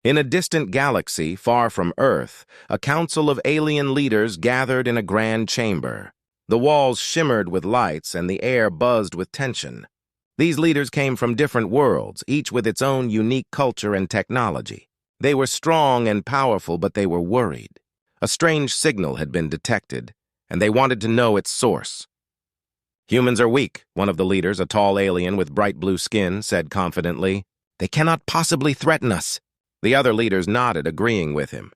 In a distant galaxy far from Earth, a council of alien leaders gathered in a grand chamber. The walls shimmered with lights and the air buzzed with tension. These leaders came from different worlds, each with its own unique culture and technology. They were strong and powerful, but they were worried. A strange signal had been detected, and they wanted to know its source. "Humans are weak," one of the leaders, a tall alien with bright blue skin, said confidently. "They cannot possibly threaten us." The other leaders nodded, agreeing with him.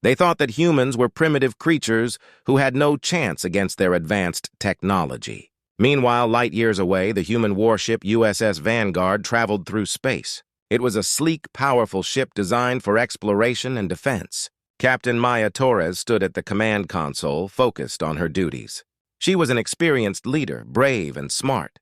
They thought that humans were primitive creatures who had no chance against their advanced technology. Meanwhile, light years away, the human warship USS Vanguard traveled through space. It was a sleek, powerful ship designed for exploration and defense. Captain Maya Torres stood at the command console, focused on her duties. She was an experienced leader, brave and smart.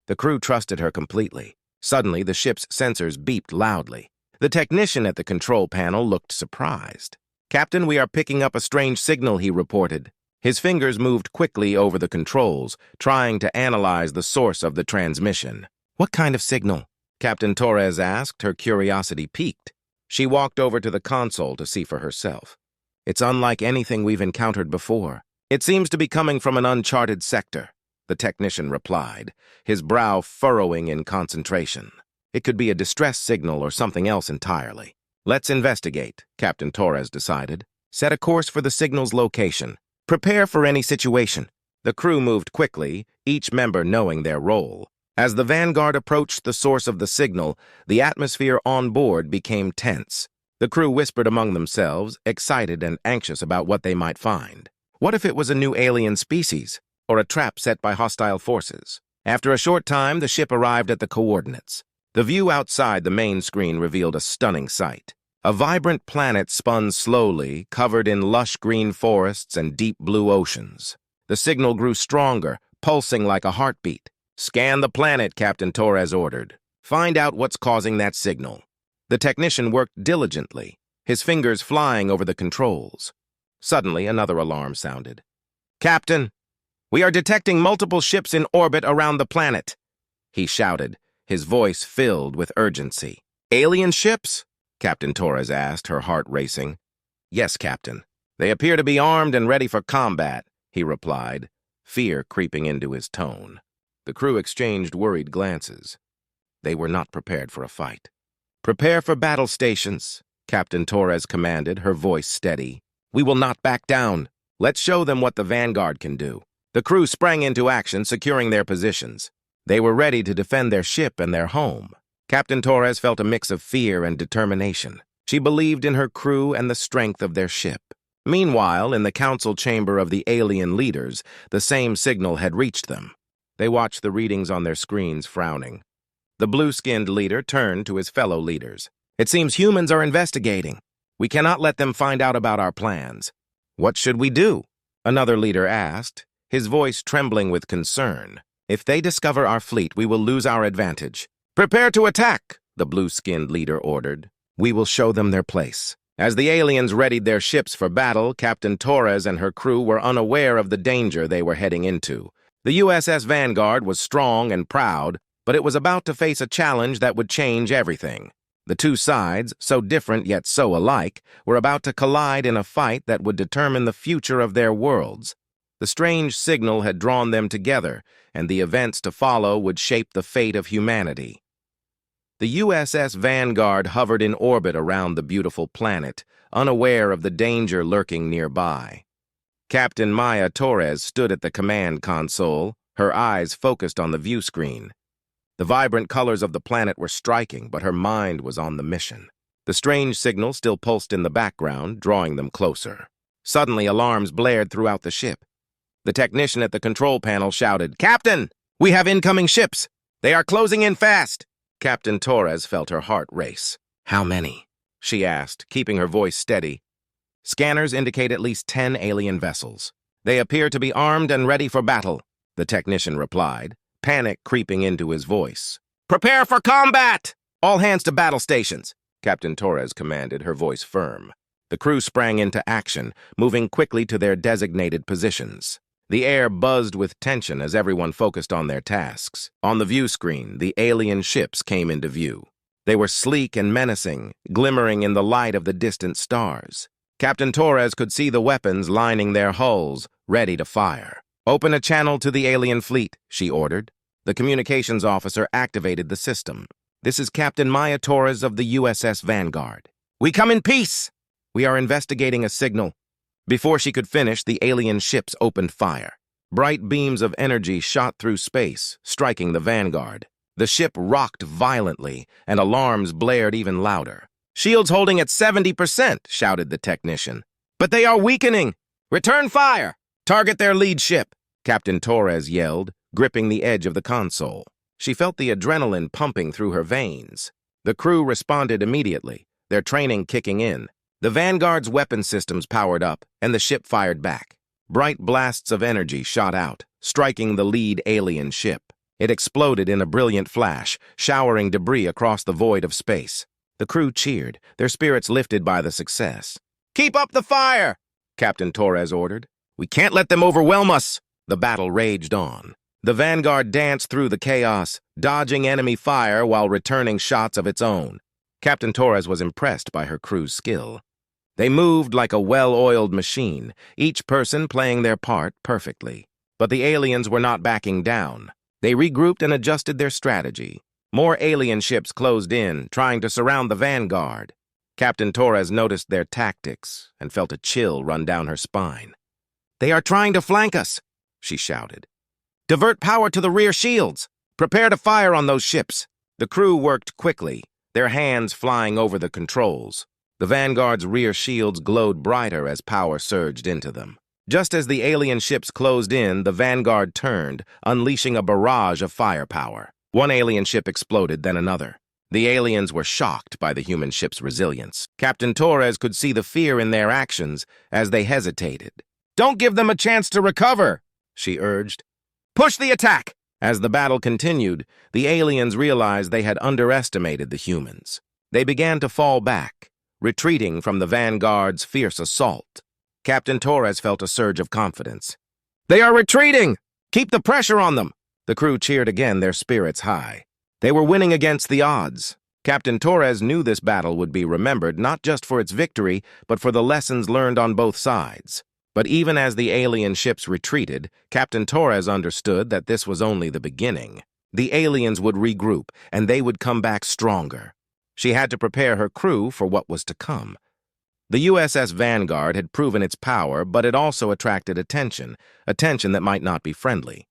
The crew trusted her completely. Suddenly, the ship's sensors beeped loudly. The technician at the control panel looked surprised. "Captain, we are picking up a strange signal," he reported. His fingers moved quickly over the controls, trying to analyze the source of the transmission. "What kind of signal?" Captain Torres asked, her curiosity piqued. She walked over to the console to see for herself. "It's unlike anything we've encountered before. It seems to be coming from an uncharted sector," the technician replied, his brow furrowing in concentration. "It could be a distress signal or something else entirely." "Let's investigate," Captain Torres decided. "Set a course for the signal's location. Prepare for any situation." The crew moved quickly, each member knowing their role. As the Vanguard approached the source of the signal, the atmosphere on board became tense. The crew whispered among themselves, excited and anxious about what they might find. What if it was a new alien species, or a trap set by hostile forces? After a short time, the ship arrived at the coordinates. The view outside the main screen revealed a stunning sight. A vibrant planet spun slowly, covered in lush green forests and deep blue oceans. The signal grew stronger, pulsing like a heartbeat. "Scan the planet," Captain Torres ordered. "Find out what's causing that signal." The technician worked diligently, his fingers flying over the controls. Suddenly, another alarm sounded. "Captain, we are detecting multiple ships in orbit around the planet," he shouted, his voice filled with urgency. "Alien ships?" Captain Torres asked, her heart racing. "Yes, Captain. They appear to be armed and ready for combat," he replied, fear creeping into his tone. The crew exchanged worried glances. They were not prepared for a fight. "Prepare for battle stations," Captain Torres commanded, her voice steady. "We will not back down. Let's show them what the Vanguard can do." The crew sprang into action, securing their positions. They were ready to defend their ship and their home. Captain Torres felt a mix of fear and determination. She believed in her crew and the strength of their ship. Meanwhile, in the council chamber of the alien leaders, the same signal had reached them. They watched the readings on their screens, frowning. The blue-skinned leader turned to his fellow leaders. "It seems humans are investigating. We cannot let them find out about our plans." "What should we do?" another leader asked, his voice trembling with concern. "If they discover our fleet, we will lose our advantage." "Prepare to attack," the blue-skinned leader ordered. "We will show them their place." As the aliens readied their ships for battle, Captain Torres and her crew were unaware of the danger they were heading into. The USS Vanguard was strong and proud, but it was about to face a challenge that would change everything. The two sides, so different yet so alike, were about to collide in a fight that would determine the future of their worlds. The strange signal had drawn them together, and the events to follow would shape the fate of humanity. The USS Vanguard hovered in orbit around the beautiful planet, unaware of the danger lurking nearby. Captain Maya Torres stood at the command console, her eyes focused on the view screen. The vibrant colors of the planet were striking, but her mind was on the mission. The strange signal still pulsed in the background, drawing them closer. Suddenly, alarms blared throughout the ship. The technician at the control panel shouted, "Captain, we have incoming ships! They are closing in fast!" Captain Torres felt her heart race. "How many?" she asked, keeping her voice steady. "Scanners indicate at least 10 alien vessels. They appear to be armed and ready for battle," the technician replied, panic creeping into his voice. "Prepare for combat! All hands to battle stations," Captain Torres commanded, her voice firm. The crew sprang into action, moving quickly to their designated positions. The air buzzed with tension as everyone focused on their tasks. On the view screen, the alien ships came into view. They were sleek and menacing, glimmering in the light of the distant stars. Captain Torres could see the weapons lining their hulls, ready to fire. "Open a channel to the alien fleet," she ordered. The communications officer activated the system. "This is Captain Maya Torres of the USS Vanguard. We come in peace! We are investigating a signal." Before she could finish, the alien ships opened fire. Bright beams of energy shot through space, striking the Vanguard. The ship rocked violently, and alarms blared even louder. "Shields holding at 70%, shouted the technician. "But they are weakening! Return fire! Target their lead ship!" Captain Torres yelled, gripping the edge of the console. She felt the adrenaline pumping through her veins. The crew responded immediately, their training kicking in. The Vanguard's weapon systems powered up, and the ship fired back. Bright blasts of energy shot out, striking the lead alien ship. It exploded in a brilliant flash, showering debris across the void of space. The crew cheered, their spirits lifted by the success. "Keep up the fire!" Captain Torres ordered. "We can't let them overwhelm us!" The battle raged on. The Vanguard danced through the chaos, dodging enemy fire while returning shots of its own. Captain Torres was impressed by her crew's skill. They moved like a well-oiled machine, each person playing their part perfectly. But the aliens were not backing down. They regrouped and adjusted their strategy. More alien ships closed in, trying to surround the Vanguard. Captain Torres noticed their tactics and felt a chill run down her spine. "They are trying to flank us," she shouted. "Divert power to the rear shields. Prepare to fire on those ships." The crew worked quickly, their hands flying over the controls. The Vanguard's rear shields glowed brighter as power surged into them. Just as the alien ships closed in, the Vanguard turned, unleashing a barrage of firepower. One alien ship exploded, then another. The aliens were shocked by the human ship's resilience. Captain Torres could see the fear in their actions as they hesitated. "Don't give them a chance to recover," she urged. "Push the attack!" As the battle continued, the aliens realized they had underestimated the humans. They began to fall back, retreating from the Vanguard's fierce assault. Captain Torres felt a surge of confidence. "They are retreating! Keep the pressure on them!" The crew cheered again, their spirits high. They were winning against the odds. Captain Torres knew this battle would be remembered not just for its victory, but for the lessons learned on both sides. But even as the alien ships retreated, Captain Torres understood that this was only the beginning. The aliens would regroup, and they would come back stronger. She had to prepare her crew for what was to come. The USS Vanguard had proven its power, but it also attracted attention that might not be friendly.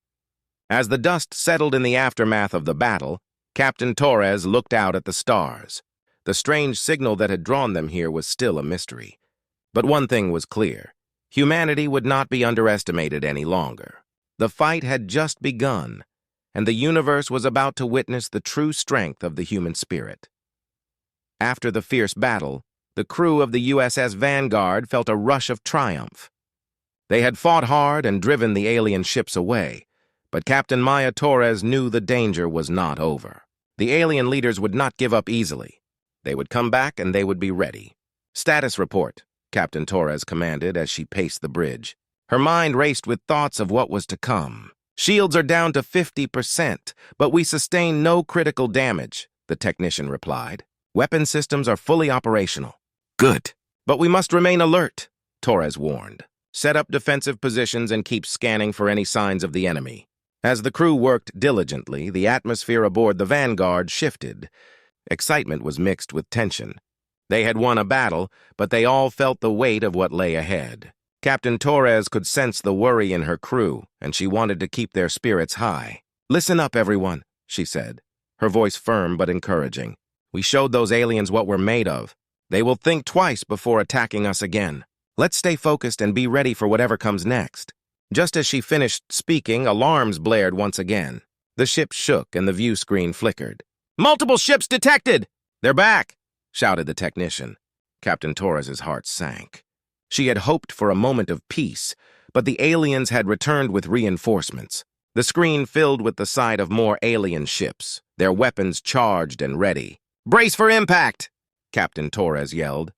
As the dust settled in the aftermath of the battle, Captain Torres looked out at the stars. The strange signal that had drawn them here was still a mystery. But one thing was clear. Humanity would not be underestimated any longer. The fight had just begun, and the universe was about to witness the true strength of the human spirit. After the fierce battle, the crew of the USS Vanguard felt a rush of triumph. They had fought hard and driven the alien ships away, but Captain Maya Torres knew the danger was not over. The alien leaders would not give up easily. They would come back and they would be ready. "Status report," Captain Torres commanded as she paced the bridge. Her mind raced with thoughts of what was to come. "Shields are down to 50%, but we sustain no critical damage," the technician replied. "Weapon systems are fully operational." "Good. But we must remain alert," Torres warned. "Set up defensive positions and keep scanning for any signs of the enemy." As the crew worked diligently, the atmosphere aboard the Vanguard shifted. Excitement was mixed with tension. They had won a battle, but they all felt the weight of what lay ahead. Captain Torres could sense the worry in her crew, and she wanted to keep their spirits high. "Listen up, everyone," she said, her voice firm but encouraging. "We showed those aliens what we're made of. They will think twice before attacking us again. Let's stay focused and be ready for whatever comes next." Just as she finished speaking, alarms blared once again. The ship shook and the view screen flickered. "Multiple ships detected!" "They're back!" shouted the technician. Captain Torres's heart sank. She had hoped for a moment of peace, but the aliens had returned with reinforcements. The screen filled with the sight of more alien ships, their weapons charged and ready. "Brace for impact!" Captain Torres yelled.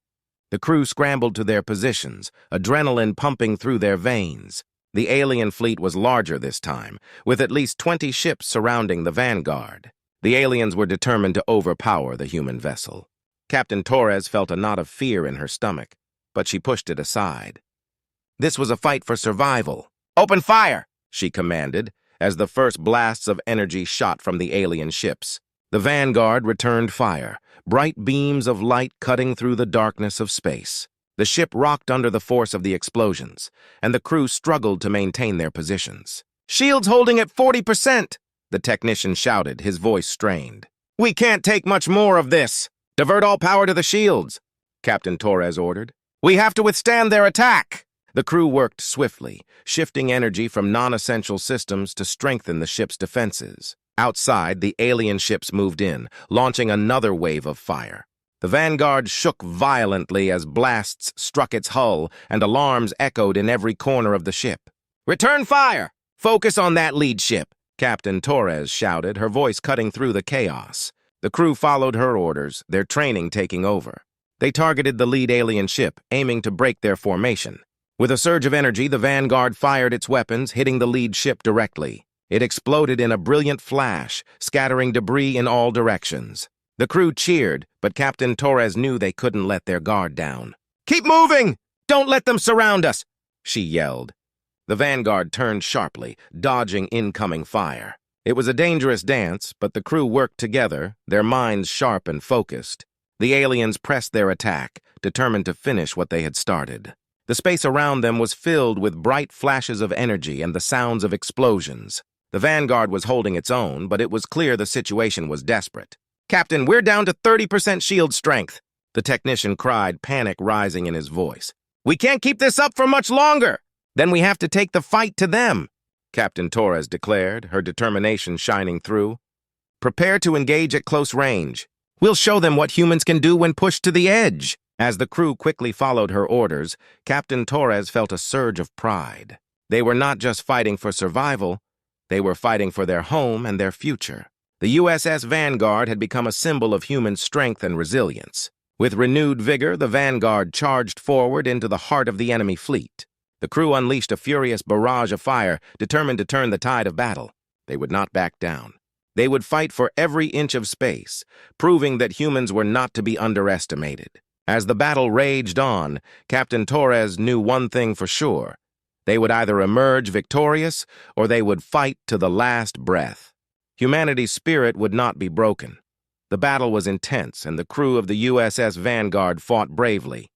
The crew scrambled to their positions, adrenaline pumping through their veins. The alien fleet was larger this time, with at least 20 ships surrounding the Vanguard. The aliens were determined to overpower the human vessel. Captain Torres felt a knot of fear in her stomach, but she pushed it aside. This was a fight for survival. "Open fire!" she commanded, as the first blasts of energy shot from the alien ships. The Vanguard returned fire, bright beams of light cutting through the darkness of space. The ship rocked under the force of the explosions, and the crew struggled to maintain their positions. "Shields holding at 40%!" the technician shouted, his voice strained. "We can't take much more of this! Divert all power to the shields!" Captain Torres ordered. "We have to withstand their attack!" The crew worked swiftly, shifting energy from non-essential systems to strengthen the ship's defenses. Outside, the alien ships moved in, launching another wave of fire. The Vanguard shook violently as blasts struck its hull and alarms echoed in every corner of the ship. "Return fire! Focus on that lead ship!" Captain Torres shouted, her voice cutting through the chaos. The crew followed her orders, their training taking over. They targeted the lead alien ship, aiming to break their formation. With a surge of energy, the Vanguard fired its weapons, hitting the lead ship directly. It exploded in a brilliant flash, scattering debris in all directions. The crew cheered, but Captain Torres knew they couldn't let their guard down. "Keep moving! Don't let them surround us!" she yelled. The Vanguard turned sharply, dodging incoming fire. It was a dangerous dance, but the crew worked together, their minds sharp and focused. The aliens pressed their attack, determined to finish what they had started. The space around them was filled with bright flashes of energy and the sounds of explosions. The Vanguard was holding its own, but it was clear the situation was desperate. "Captain, we're down to 30% shield strength," the technician cried, panic rising in his voice. "We can't keep this up for much longer. Then we have to take the fight to them," Captain Torres declared, her determination shining through. "Prepare to engage at close range. We'll show them what humans can do when pushed to the edge." As the crew quickly followed her orders, Captain Torres felt a surge of pride. They were not just fighting for survival, they were fighting for their home and their future. The USS Vanguard had become a symbol of human strength and resilience. With renewed vigor, the Vanguard charged forward into the heart of the enemy fleet. The crew unleashed a furious barrage of fire, determined to turn the tide of battle. They would not back down. They would fight for every inch of space, proving that humans were not to be underestimated. As the battle raged on, Captain Torres knew one thing for sure. They would either emerge victorious or they would fight to the last breath. Humanity's spirit would not be broken. The battle was intense, and the crew of the USS Vanguard fought bravely.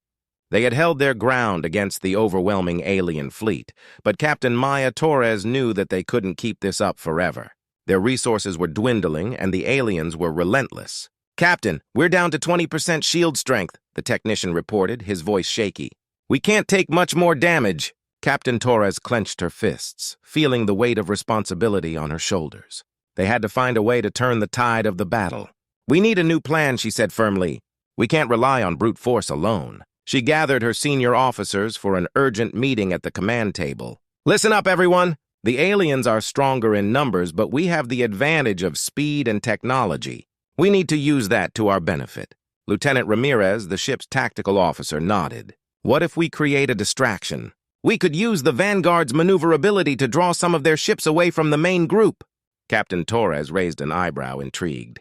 They had held their ground against the overwhelming alien fleet, but Captain Maya Torres knew that they couldn't keep this up forever. Their resources were dwindling, and the aliens were relentless. "Captain, we're down to 20% shield strength," the technician reported, his voice shaky. "We can't take much more damage." Captain Torres clenched her fists, feeling the weight of responsibility on her shoulders. They had to find a way to turn the tide of the battle. "We need a new plan," she said firmly. "We can't rely on brute force alone." She gathered her senior officers for an urgent meeting at the command table. "Listen up, everyone. The aliens are stronger in numbers, but we have the advantage of speed and technology. We need to use that to our benefit." Lieutenant Ramirez, the ship's tactical officer, nodded. "What if we create a distraction? We could use the Vanguard's maneuverability to draw some of their ships away from the main group." Captain Torres raised an eyebrow, intrigued.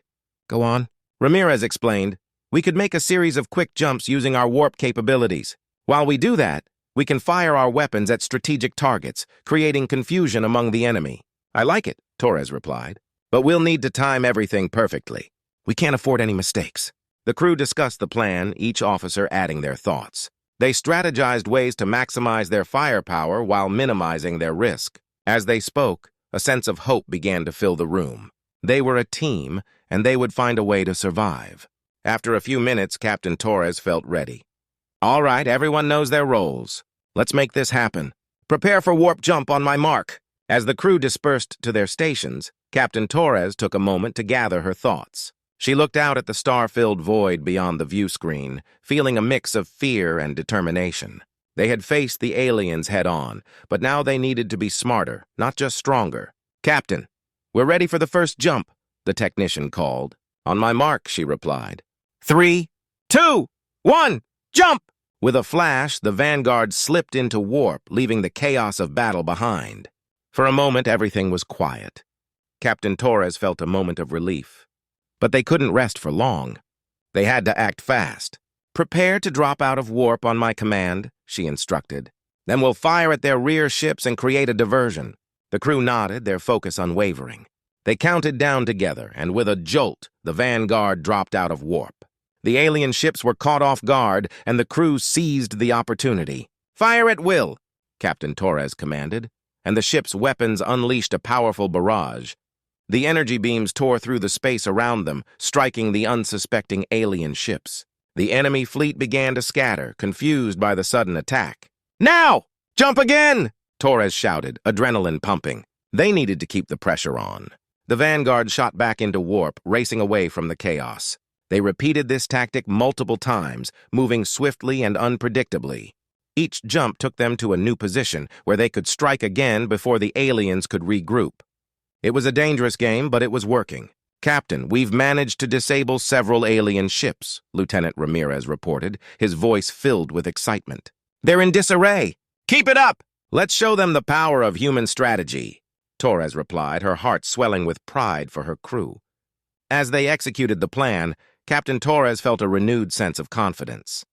"Go on." Ramirez explained. "We could make a series of quick jumps using our warp capabilities. While we do that, we can fire our weapons at strategic targets, creating confusion among the enemy." "I like it," Torres replied. "But we'll need to time everything perfectly. We can't afford any mistakes." The crew discussed the plan, each officer adding their thoughts. They strategized ways to maximize their firepower while minimizing their risk. As they spoke, a sense of hope began to fill the room. They were a team, and they would find a way to survive. After a few minutes, Captain Torres felt ready. "All right, everyone knows their roles. Let's make this happen. Prepare for warp jump on my mark." As the crew dispersed to their stations, Captain Torres took a moment to gather her thoughts. She looked out at the star-filled void beyond the view screen, feeling a mix of fear and determination. They had faced the aliens head-on, but now they needed to be smarter, not just stronger. "Captain, we're ready for the first jump," the technician called. "On my mark," she replied. 3, 2, 1, jump! With a flash, the Vanguard slipped into warp, leaving the chaos of battle behind. For a moment, everything was quiet. Captain Torres felt a moment of relief. But they couldn't rest for long. They had to act fast. "Prepare to drop out of warp on my command," she instructed. "Then we'll fire at their rear ships and create a diversion." The crew nodded, their focus unwavering. They counted down together, and with a jolt, the Vanguard dropped out of warp. The alien ships were caught off guard, and the crew seized the opportunity. "Fire at will," Captain Torres commanded, and the ship's weapons unleashed a powerful barrage. The energy beams tore through the space around them, striking the unsuspecting alien ships. The enemy fleet began to scatter, confused by the sudden attack. "Now! Jump again!" Torres shouted, adrenaline pumping. They needed to keep the pressure on. The Vanguard shot back into warp, racing away from the chaos. They repeated this tactic multiple times, moving swiftly and unpredictably. Each jump took them to a new position, where they could strike again before the aliens could regroup. It was a dangerous game, but it was working. "Captain, we've managed to disable several alien ships," Lieutenant Ramirez reported, his voice filled with excitement. "They're in disarray. Keep it up! Let's show them the power of human strategy," Torres replied, her heart swelling with pride for her crew. As they executed the plan, Captain Torres felt a renewed sense of confidence.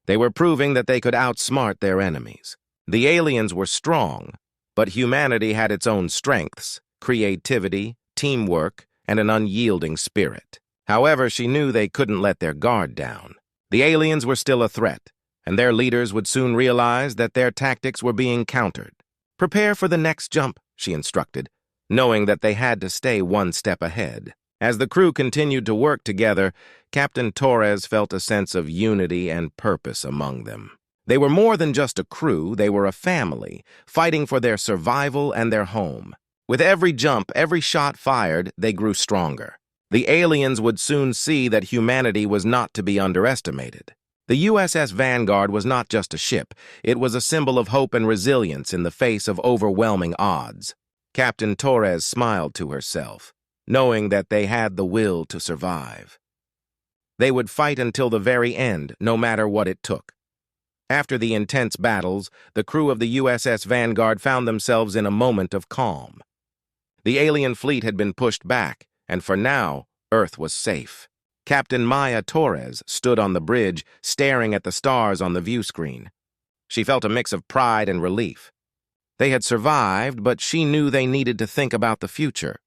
They were proving that they could outsmart their enemies. The aliens were strong, but humanity had its own strengths: creativity, teamwork, and an unyielding spirit. However, she knew they couldn't let their guard down. The aliens were still a threat, and their leaders would soon realize that their tactics were being countered. "Prepare for the next jump," she instructed, knowing that they had to stay one step ahead. As the crew continued to work together, Captain Torres felt a sense of unity and purpose among them. They were more than just a crew, they were a family, fighting for their survival and their home. With every jump, every shot fired, they grew stronger. The aliens would soon see that humanity was not to be underestimated. The USS Vanguard was not just a ship, it was a symbol of hope and resilience in the face of overwhelming odds. Captain Torres smiled to herself, knowing that they had the will to survive. They would fight until the very end, no matter what it took. After the intense battles, the crew of the USS Vanguard found themselves in a moment of calm. The alien fleet had been pushed back, and for now, Earth was safe. Captain Maya Torres stood on the bridge, staring at the stars on the view screen. She felt a mix of pride and relief. They had survived, but she knew they needed to think about the future.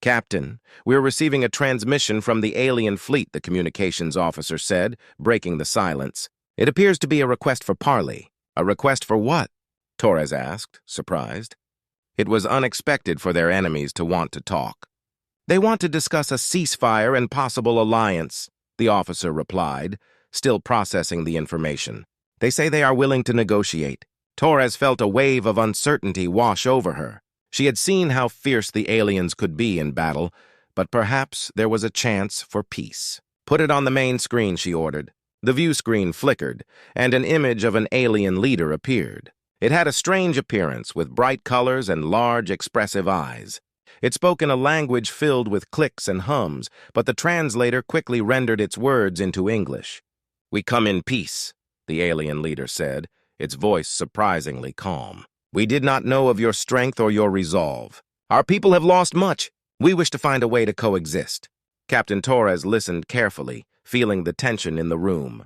"Captain, we're receiving a transmission from the alien fleet," the communications officer said, breaking the silence. "It appears to be a request for parley." "A request for what?" Torres asked, surprised. It was unexpected for their enemies to want to talk. "They want to discuss a ceasefire and possible alliance," the officer replied, still processing the information. "They say they are willing to negotiate." Torres felt a wave of uncertainty wash over her. She had seen how fierce the aliens could be in battle, but perhaps there was a chance for peace. "Put it on the main screen," she ordered. The view screen flickered, and an image of an alien leader appeared. It had a strange appearance, with bright colors and large, expressive eyes. It spoke in a language filled with clicks and hums, but the translator quickly rendered its words into English. "We come in peace," the alien leader said, its voice surprisingly calm. "We did not know of your strength or your resolve. Our people have lost much. We wish to find a way to coexist." Captain Torres listened carefully, feeling the tension in the room.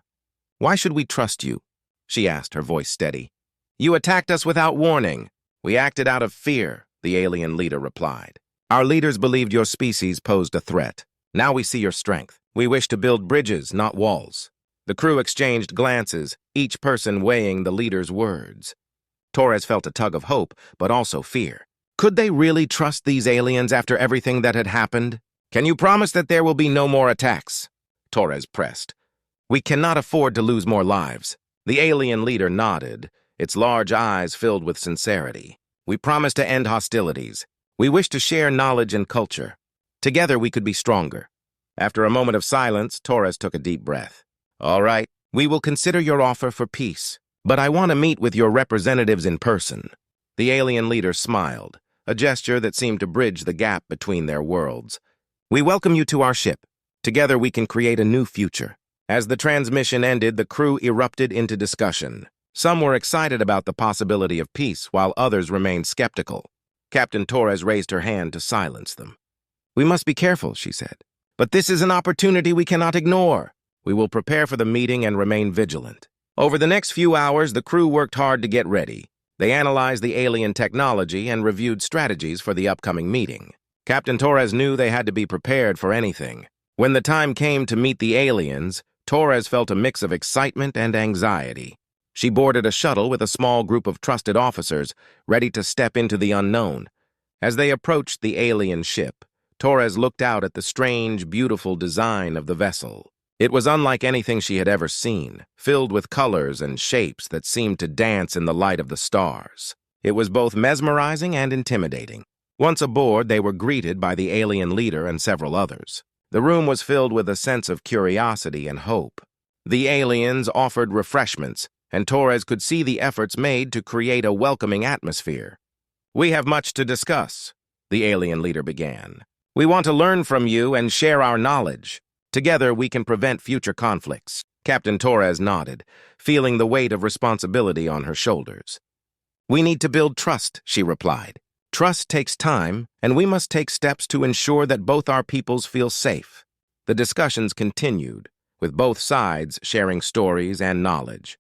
"Why should we trust you?" she asked, her voice steady. "You attacked us without warning." "We acted out of fear," the alien leader replied. "Our leaders believed your species posed a threat. Now we see your strength. We wish to build bridges, not walls." The crew exchanged glances, each person weighing the leader's words. Torres felt a tug of hope, but also fear. Could they really trust these aliens after everything that had happened? "Can you promise that there will be no more attacks?" Torres pressed. "We cannot afford to lose more lives." The alien leader nodded, its large eyes filled with sincerity. "We promise to end hostilities. We wish to share knowledge and culture. Together we could be stronger." After a moment of silence, Torres took a deep breath. "All right, we will consider your offer for peace, but I want to meet with your representatives in person." The alien leader smiled, a gesture that seemed to bridge the gap between their worlds. "We welcome you to our ship. Together we can create a new future." As the transmission ended, the crew erupted into discussion. Some were excited about the possibility of peace, while others remained skeptical. Captain Torres raised her hand to silence them. "We must be careful," she said. But this is an opportunity we cannot ignore. We will prepare for the meeting and remain vigilant. Over the next few hours, the crew worked hard to get ready. They analyzed the alien technology and reviewed strategies for the upcoming meeting. Captain Torres knew they had to be prepared for anything. When the time came to meet the aliens, Torres felt a mix of excitement and anxiety. She boarded a shuttle with a small group of trusted officers, ready to step into the unknown. As they approached the alien ship, Torres looked out at the strange, beautiful design of the vessel. It was unlike anything she had ever seen, filled with colors and shapes that seemed to dance in the light of the stars. It was both mesmerizing and intimidating. Once aboard, they were greeted by the alien leader and several others. The room was filled with a sense of curiosity and hope. The aliens offered refreshments, and Torres could see the efforts made to create a welcoming atmosphere. "We have much to discuss," the alien leader began. "We want to learn from you and share our knowledge. Together, we can prevent future conflicts." Captain Torres nodded, feeling the weight of responsibility on her shoulders. "We need to build trust," she replied. "Trust takes time, and we must take steps to ensure that both our peoples feel safe." The discussions continued, with both sides sharing stories and knowledge.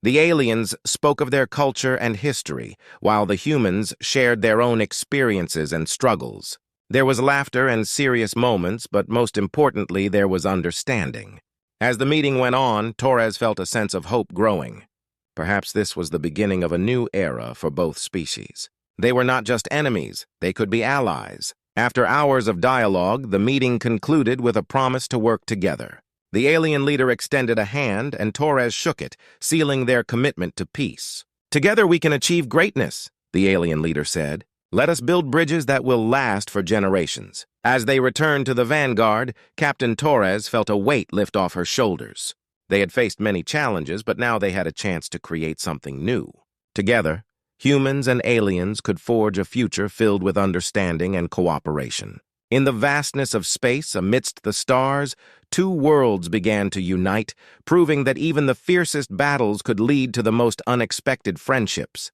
The aliens spoke of their culture and history, while the humans shared their own experiences and struggles. There was laughter and serious moments, but most importantly, there was understanding. As the meeting went on, Torres felt a sense of hope growing. Perhaps this was the beginning of a new era for both species. They were not just enemies, they could be allies. After hours of dialogue, the meeting concluded with a promise to work together. The alien leader extended a hand, and Torres shook it, sealing their commitment to peace. "Together we can achieve greatness," the alien leader said. "Let us build bridges that will last for generations." As they returned to the Vanguard, Captain Torres felt a weight lift off her shoulders. They had faced many challenges, but now they had a chance to create something new. Together, humans and aliens could forge a future filled with understanding and cooperation. In the vastness of space, amidst the stars, two worlds began to unite, proving that even the fiercest battles could lead to the most unexpected friendships.